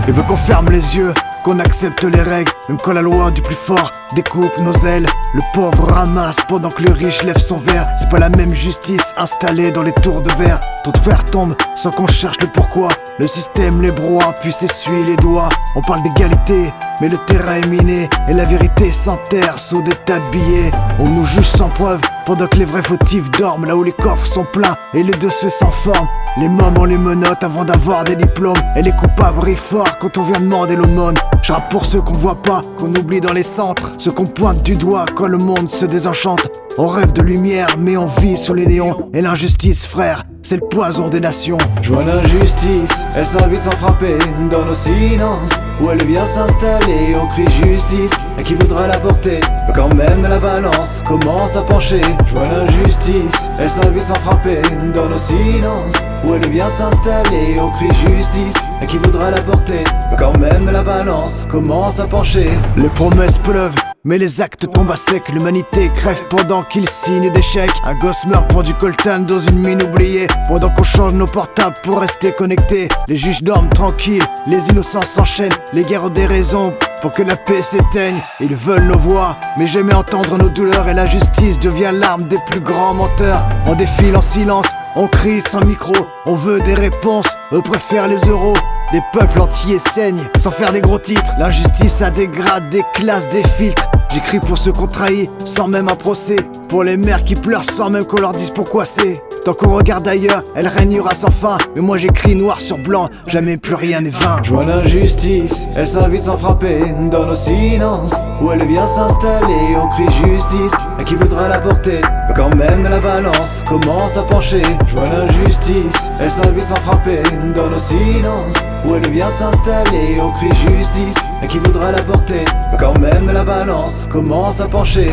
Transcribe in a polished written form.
Il veut qu'on ferme les yeux, qu'on accepte les règles, même quand la loi du plus fort découpe nos ailes. Le pauvre ramasse pendant que le riche lève son verre. C'est pas la même justice installée dans les tours de verre. Trop de frères tombent sans qu'on cherche le pourquoi. Le système les broie puis s'essuie les doigts. On parle d'égalité mais le terrain est miné et la vérité s'enterre sous des tas de billets. On nous juge sans preuve pendant que les vrais fautifs dorment. Là où les coffres sont pleins et les dossiers sans forme. Les mômes on les menotte avant d'avoir des diplômes. Et les coupables rient fort quand on vient demander l'aumône. Je rappe pour ceux qu'on voit pas, qu'on oublie dans les centres. Ceux qu'on pointe du doigt quand le monde se désenchante. On rêve de lumière mais on vit sur les néons. Et l'injustice frère, c'est le poison des nations. Je vois l'injustice, elle s'invite sans frapper dans nos silences. Où elle vient s'installer, on crie justice. Et qui voudra la porter, quand même la balance commence à pencher. Je vois l'injustice, elle s'invite sans frapper dans nos silences. Où elle vient s'installer, on crie justice. Et qui voudra la porter, quand même la balance commence à pencher. Les promesses pleuvent mais les actes tombent à sec. L'humanité crève pendant qu'ils signent des chèques. Un gosse meurt pour du coltan dans une mine oubliée. Pendant qu'on change nos portables pour rester connectés. Les juges dorment tranquilles, les innocents s'enchaînent. Les guerres ont des raisons pour que la paix s'éteigne. Ils veulent nos voix, mais jamais entendre nos douleurs. Et la justice devient l'arme des plus grands menteurs. On défile en silence, on crie sans micro. On veut des réponses, eux préfèrent les euros. Des peuples entiers saignent sans faire des gros titres. L'injustice a des grades, des classes, des filtres. J'écris pour ceux qu'on trahit sans même un procès. Pour les mères qui pleurent sans même qu'on leur dise pourquoi c'est. Tant qu'on regarde ailleurs, elle régnera sans fin. Mais moi j'écris noir sur blanc, jamais plus rien n'est vain. Je vois l'injustice, elle s'invite sans frapper dans nos silences. Où elle vient s'installer, on crie justice. Et qui voudra la porter, quand même la balance commence à pencher. Je vois l'injustice, elle s'invite sans frapper dans nos silences. Où elle vient s'installer, on crie justice. Et qui voudra la porter, quand même la balance commence à pencher.